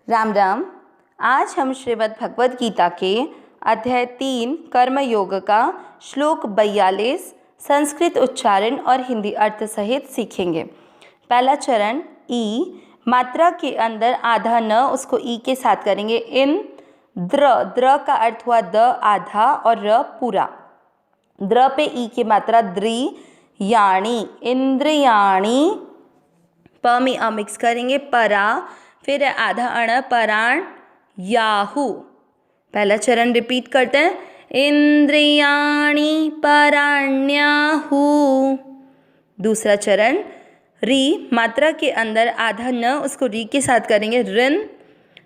राम राम। आज हम श्रीमद् भगवद गीता के अध्याय 3 कर्म योग का श्लोक 42 संस्कृत उच्चारण और हिंदी अर्थ सहित सीखेंगे। पहला चरण ई, मात्रा के अंदर आधा न उसको ई के साथ करेंगे। इन द्र का अर्थ हुआ द आधा और र पूरा। द्र पे ई की मात्रा द्रि, याणी इंद्रियाणी। प में अ मिक्स करेंगे परा, फिर आधा अण पराण याहू। पहला चरण रिपीट करते हैं, इंद्रियाणी पराण्याहू। दूसरा चरण री, मात्रा के अंदर आधा न उसको री के साथ करेंगे ऋण।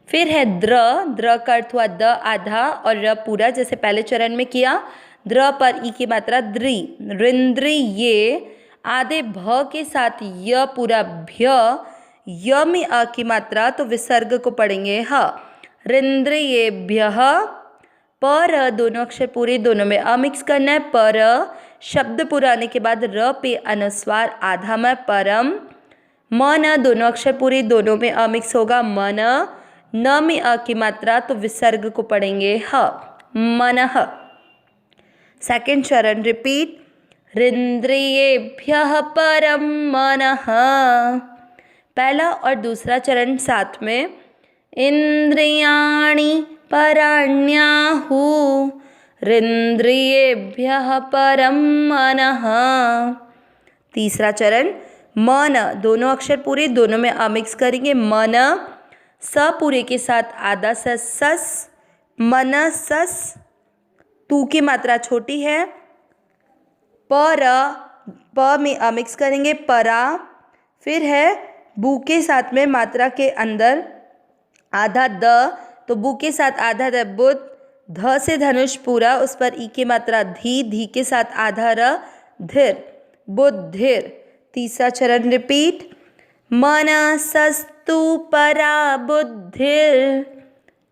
फिर है द्र का अर्थ हुआ द आधा और र पूरा, जैसे पहले चरण में किया। द्र पर ई की मात्रा द्रि, रिंद्रि ये। आधे भ के साथ य पूरा भ्य। य में अ की मात्रा तो विसर्ग को पढ़ेंगे ह। रिंद्रियेभ्यः। पर दोनों अक्षर पूरे, दोनों में अ मिक्स करना है। पर शब्द पूरा आने के बाद र पे अनुस्वार आधा में परम। मन दोनों अक्षर पूरे, दोनों में अ मिक्स होगा मन। न में अ की मात्रा तो विसर्ग को पढ़ेंगे ह, मनः। सेकेंड चरण रिपीट, रिंद्रियेभ्यः परम मनः। पहला और दूसरा चरण साथ में, इंद्रियाणि पराण्याहू रिंद्रियेभ्यः परम मनः। तीसरा चरण मन, दोनों अक्षर पूरे, दोनों में अ मिक्स करेंगे मन। स पूरे के साथ आधा सस, मनसस। तू की मात्रा छोटी है। प में अ मिक्स करेंगे परा। फिर है बू के साथ में मात्रा के अंदर आधा द, तो बू के साथ आधा द बुद्ध। ध से धनुष पूरा, उस पर ई की मात्रा धी के साथ आधा र धीर, बुद्धिर। तीसरा चरण रिपीट, मनसस्तु परा बुद्धिर।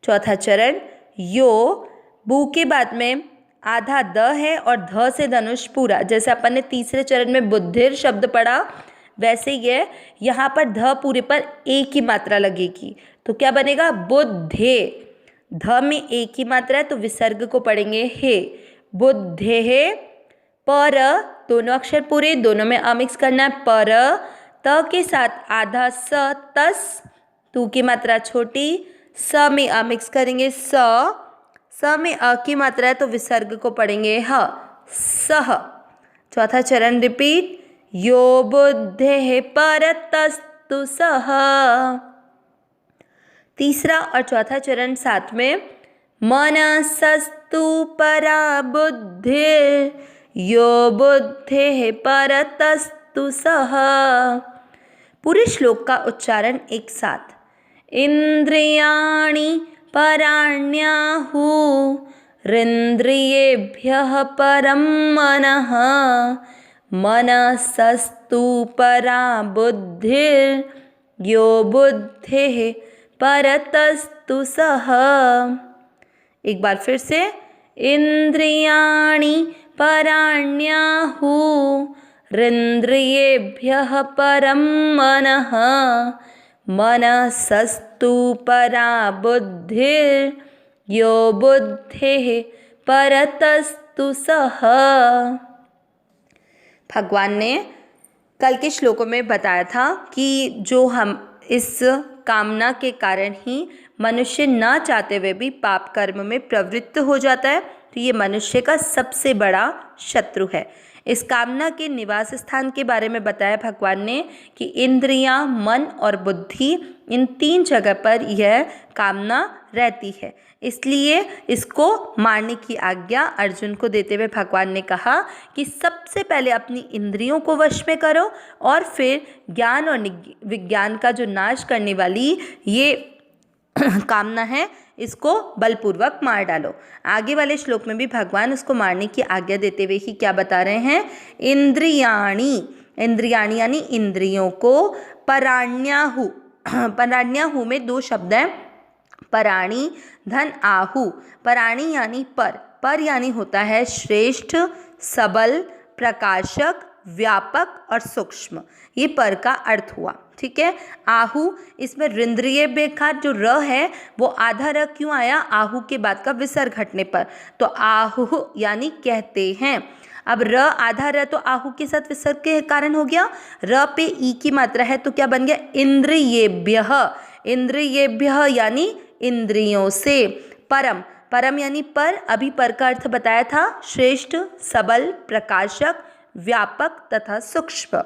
चौथा चरण यो, बू के बाद में आधा द है और ध से धनुष पूरा, जैसे अपन ने तीसरे चरण में बुद्धिर शब्द पढ़ा वैसे ही है। यहाँ पर ध पूरे पर ए की मात्रा लगेगी, तो क्या बनेगा बुद्धे। ध में ए की मात्रा है तो विसर्ग को पढ़ेंगे हे, बुद्धे है। पर दोनों अक्षर पूरे, दोनों में अ मिक्स करना है पर। त के साथ आधा स तस, तू की मात्रा छोटी। स में अ मिक्स करेंगे स में अ की मात्रा है तो विसर्ग को पढ़ेंगे ह, सह। चौथा चरण रिपीट, यो बुद्धे परतस्तु सह। तीसरा और चौथा चरण साथ में, मनसस्तु परा बुद्धि यो बुद्धे परतस्तु सह। पूरे श्लोक का उच्चारण एक साथ, इंद्रियाणि पराण्याहू रिंद्रियेभ्यः परम मनः मनसस्तु परा बुद्धिर् यो बुद्धेः परतस्तु सः। एक बार फिर से, इंद्रियाणि पराण्याहू रिंद्रियेभ्यः परम मनः मनसस्तु परा बुद्धिर् यो बुद्धेः परतस्तु सः। भगवान ने कल के श्लोकों में बताया था कि जो हम इस कामना के कारण ही मनुष्य न चाहते हुए भी पाप कर्म में प्रवृत्त हो जाता है, तो ये मनुष्य का सबसे बड़ा शत्रु है। इस कामना के निवास स्थान के बारे में बताया भगवान ने कि इंद्रियां, मन और बुद्धि, इन 3 जगह पर यह कामना रहती है। इसलिए इसको मारने की आज्ञा अर्जुन को देते हुए भगवान ने कहा कि सबसे पहले अपनी इंद्रियों को वश में करो और फिर ज्ञान और विज्ञान का जो नाश करने वाली ये कामना है, इसको बलपूर्वक मार डालो। आगे वाले श्लोक में भी भगवान उसको मारने की आज्ञा देते हुए ही क्या बता रहे हैं, इंद्रियाणी यानी इंद्रियों को, पराण्याहू। पराण्याहू में 2 शब्द हैं, पराणी धन आहू। पराणी यानी पर यानी होता है श्रेष्ठ, सबल, प्रकाशक, व्यापक और सूक्ष्म। ये पर का अर्थ हुआ। ठीक है। आहू, इसमें रिंद्रिय बेकार जो र है वो आधा र क्यों आया? आहू के बाद का विसर्ग हटने पर, तो आहू यानी कहते हैं। अब र आधा र तो आहू के साथ विसर्ग के कारण हो गया, र पे ई की मात्रा है तो क्या बन गया? इंद्रियेभ्यः, इंद्रियेभ्यः यानी इंद्रियों से। परम, परम यानी पर, अभी पर का अर्थ बताया था, श्रेष्ठ, सबल, प्रकाशक, व्यापक तथा सूक्ष्म।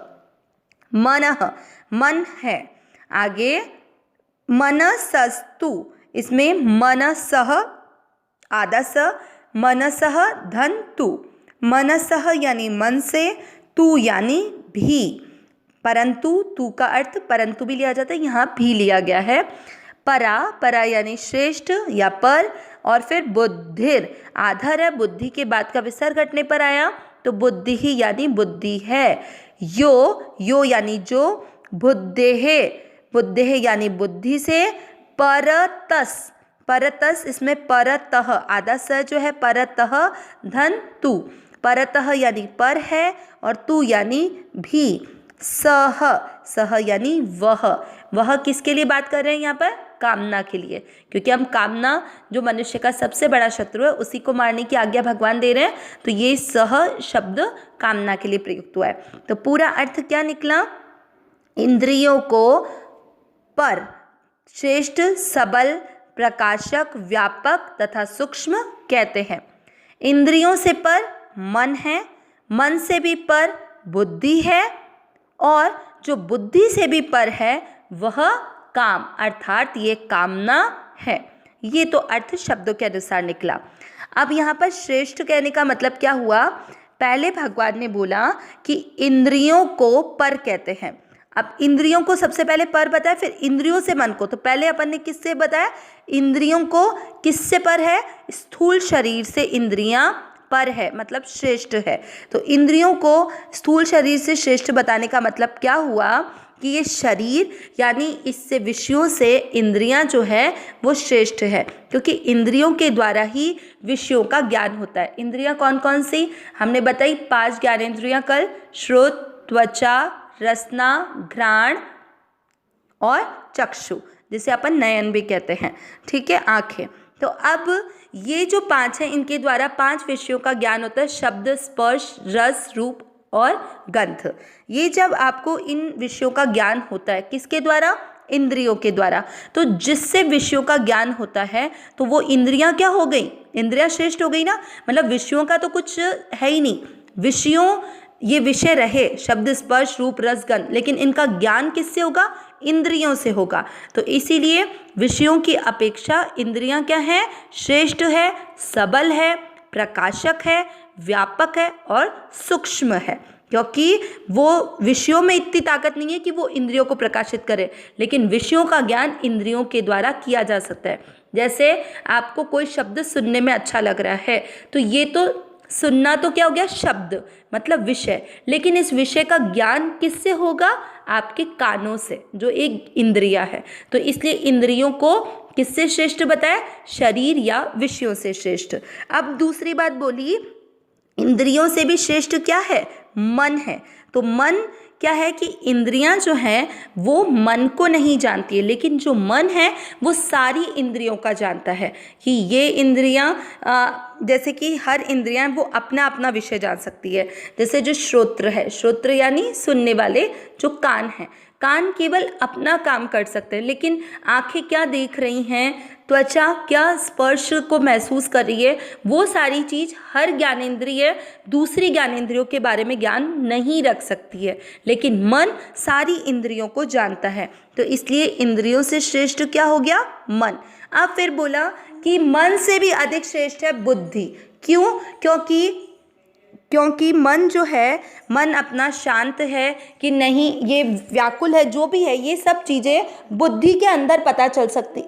मनः, मन है। आगे मनसस्तु, इसमें मनसः आधा स, मनसः धन तु, मनसः यानी मन से, तू यानी भी, परंतु तू का अर्थ परंतु भी लिया जाता है, यहाँ भी लिया गया है। परा, परा यानी श्रेष्ठ या पर, और फिर बुद्धिर, आधार है, बुद्धि के बाद का विसर्ग हटने पर आया तो बुद्धि ही यानी बुद्धि है। यो, यो यानी जो, बुद्धेः, बुद्धेः यानी बुद्धि से। परतस, परतस, इसमें परतः आधा स जो है परतः धन तू, परतः यानी पर है और तू यानी भी। सह, सह यानी वह, वह किसके लिए बात कर रहे हैं यहाँ पर? कामना के लिए, क्योंकि हम कामना जो मनुष्य का सबसे बड़ा शत्रु है उसी को मारने की आज्ञा भगवान दे रहे हैं, तो ये सह शब्द कामना के लिए प्रयुक्त हुआ है। तो पूरा अर्थ क्या निकला? इंद्रियों को पर, श्रेष्ठ, सबल, प्रकाशक, व्यापक तथा सूक्ष्म कहते हैं। इंद्रियों से पर मन है, मन से भी पर बुद्धि है, और जो बुद्धि से भी पर है वह काम, अर्थात ये कामना है। ये तो अर्थ शब्दों के अनुसार निकला। अब यहाँ पर श्रेष्ठ कहने का मतलब क्या हुआ? पहले भगवान ने बोला कि इंद्रियों को पर कहते हैं। अब इंद्रियों को सबसे पहले पर बताया, फिर इंद्रियों से मन को। तो पहले अपन ने किससे बताया? इंद्रियों को किससे पर है? स्थूल शरीर से इंद्रियां पर है, मतलब श्रेष्ठ है। तो इंद्रियों को स्थूल शरीर से श्रेष्ठ बताने का मतलब क्या हुआ कि ये शरीर यानी इससे विषयों से इंद्रियां जो है वो श्रेष्ठ है, क्योंकि इंद्रियों के द्वारा ही विषयों का ज्ञान होता है। इंद्रियां कौन कौन सी हमने बताई? 5 ज्ञानेंद्रियां कल, श्रोत, त्वचा, रसना, घ्राण और चक्षु, जिसे अपन नयन भी कहते हैं, ठीक है, आंखें। तो अब ये जो 5 हैं इनके द्वारा 5 विषयों का ज्ञान होता है, शब्द, स्पर्श, रस, रूप और गंध। ये जब आपको इन विषयों का ज्ञान होता है किसके द्वारा? इंद्रियों के द्वारा। तो जिससे विषयों का ज्ञान होता है तो वो इंद्रियां क्या हो गई? इंद्रियां श्रेष्ठ हो गई ना, मतलब विषयों का तो कुछ है ही नहीं, विषयों ये विषय रहे शब्द, स्पर्श, रूप, रस, गंध, लेकिन इनका ज्ञान किससे होगा? इंद्रियों से होगा। तो इसीलिए विषयों की अपेक्षा इंद्रियां क्या हैं? श्रेष्ठ है, सबल है, प्रकाशक है, व्यापक है और सूक्ष्म है, क्योंकि वो विषयों में इतनी ताकत नहीं है कि वो इंद्रियों को प्रकाशित करे, लेकिन विषयों का ज्ञान इंद्रियों के द्वारा किया जा सकता है। जैसे आपको कोई शब्द सुनने में अच्छा लग रहा है तो ये तो सुनना तो क्या हो गया? शब्द मतलब विषय, लेकिन इस विषय का ज्ञान किससे होगा? आपके कानों से, जो एक इंद्रिया है। तो इसलिए इंद्रियों को किससे श्रेष्ठ बताया? शरीर या विषयों से श्रेष्ठ। अब दूसरी बात बोली, इंद्रियों से भी श्रेष्ठ क्या है? मन है। तो मन क्या है कि इंद्रियां जो हैं वो मन को नहीं जानती है, लेकिन जो मन है वो सारी इंद्रियों का जानता है कि ये इंद्रियां जैसे कि हर इंद्रियां वो अपना अपना विषय जान सकती है। जैसे जो श्रोत्र है, श्रोत्र यानी सुनने वाले, जो कान हैं, कान केवल अपना काम कर सकते हैं, लेकिन आंखें क्या देख रही हैं, त्वचा क्या स्पर्श को महसूस कर रही है, वो सारी चीज़ हर ज्ञानेंद्रिय दूसरी ज्ञानेंद्रियों के बारे में ज्ञान नहीं रख सकती है, लेकिन मन सारी इंद्रियों को जानता है। तो इसलिए इंद्रियों से श्रेष्ठ क्या हो गया? मन। अब फिर बोला कि मन से भी अधिक श्रेष्ठ है बुद्धि। क्यों? क्योंकि मन जो है, मन अपना शांत है कि नहीं, ये व्याकुल है, जो भी है, ये सब चीज़ें बुद्धि के अंदर पता चल सकती।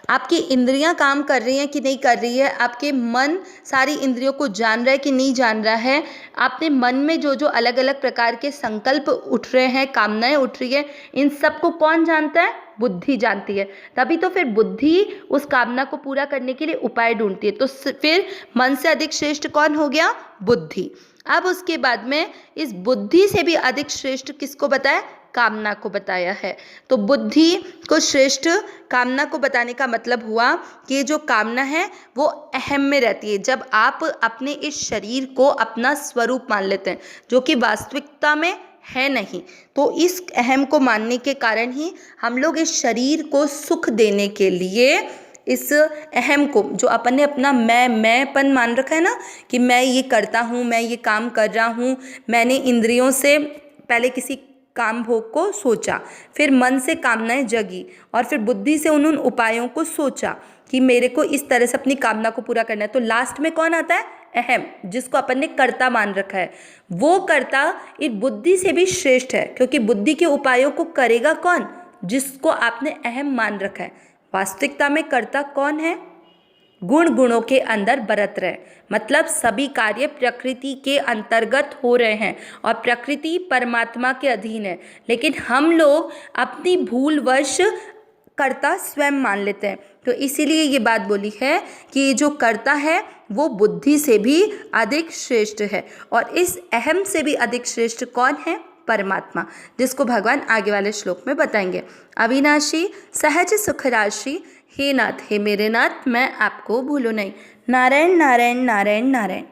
आपकी इंद्रियां काम कर रही हैं कि नहीं कर रही है, आपके मन सारी इंद्रियों को जान रहा है कि नहीं जान रहा है, आपने मन में जो जो अलग अलग प्रकार के संकल्प उठ रहे हैं, कामनाएं उठ रही है, इन सब को कौन जानता है? बुद्धि जानती है। तभी तो फिर बुद्धि उस कामना को पूरा करने के लिए उपाय ढूंढती है। तो फिर मन से अधिक श्रेष्ठ कौन हो गया? बुद्धि। अब उसके बाद में इस बुद्धि से भी अधिक श्रेष्ठ किसको बताया? कामना को बताया है। तो बुद्धि को श्रेष्ठ कामना को बताने का मतलब हुआ कि जो कामना है वो अहम में रहती है, जब आप अपने इस शरीर को अपना स्वरूप मान लेते हैं जो कि वास्तविकता में है नहीं। तो इस अहम को मानने के कारण ही हम लोग इस शरीर को सुख देने के लिए इस अहम को, जो अपन ने अपना मैंपन मान रखा है ना कि मैं ये करता हूँ, मैं ये काम कर रहा हूँ, मैंने इंद्रियों से पहले किसी काम भोग को सोचा, फिर मन से कामनाएं जगी और फिर बुद्धि से उन उपायों को सोचा कि मेरे को इस तरह से अपनी कामना को पूरा करना है। तो लास्ट में कौन आता है? अहम, जिसको अपन ने कर्ता मान रखा है। वो कर्ता इस बुद्धि से भी श्रेष्ठ है, क्योंकि बुद्धि के उपायों को करेगा कौन? जिसको आपने अहम मान रखा है। वास्तविकता में कर्ता कौन है? गुण गुणों के अंदर बरत रहे, मतलब सभी कार्य प्रकृति के अंतर्गत हो रहे हैं और प्रकृति परमात्मा के अधीन है, लेकिन हम लोग अपनी भूलवश कर्ता स्वयं मान लेते हैं। तो इसीलिए ये बात बोली है कि जो कर्ता है वो बुद्धि से भी अधिक श्रेष्ठ है, और इस अहम से भी अधिक श्रेष्ठ कौन है? परमात्मा, जिसको भगवान आगे वाले श्लोक में बताएंगे। अविनाशी सहज सुख राशि, हे नाथ, हे मेरे नाथ, मैं आपको भूलूं नहीं। नारायण नारायण नारायण नारायण।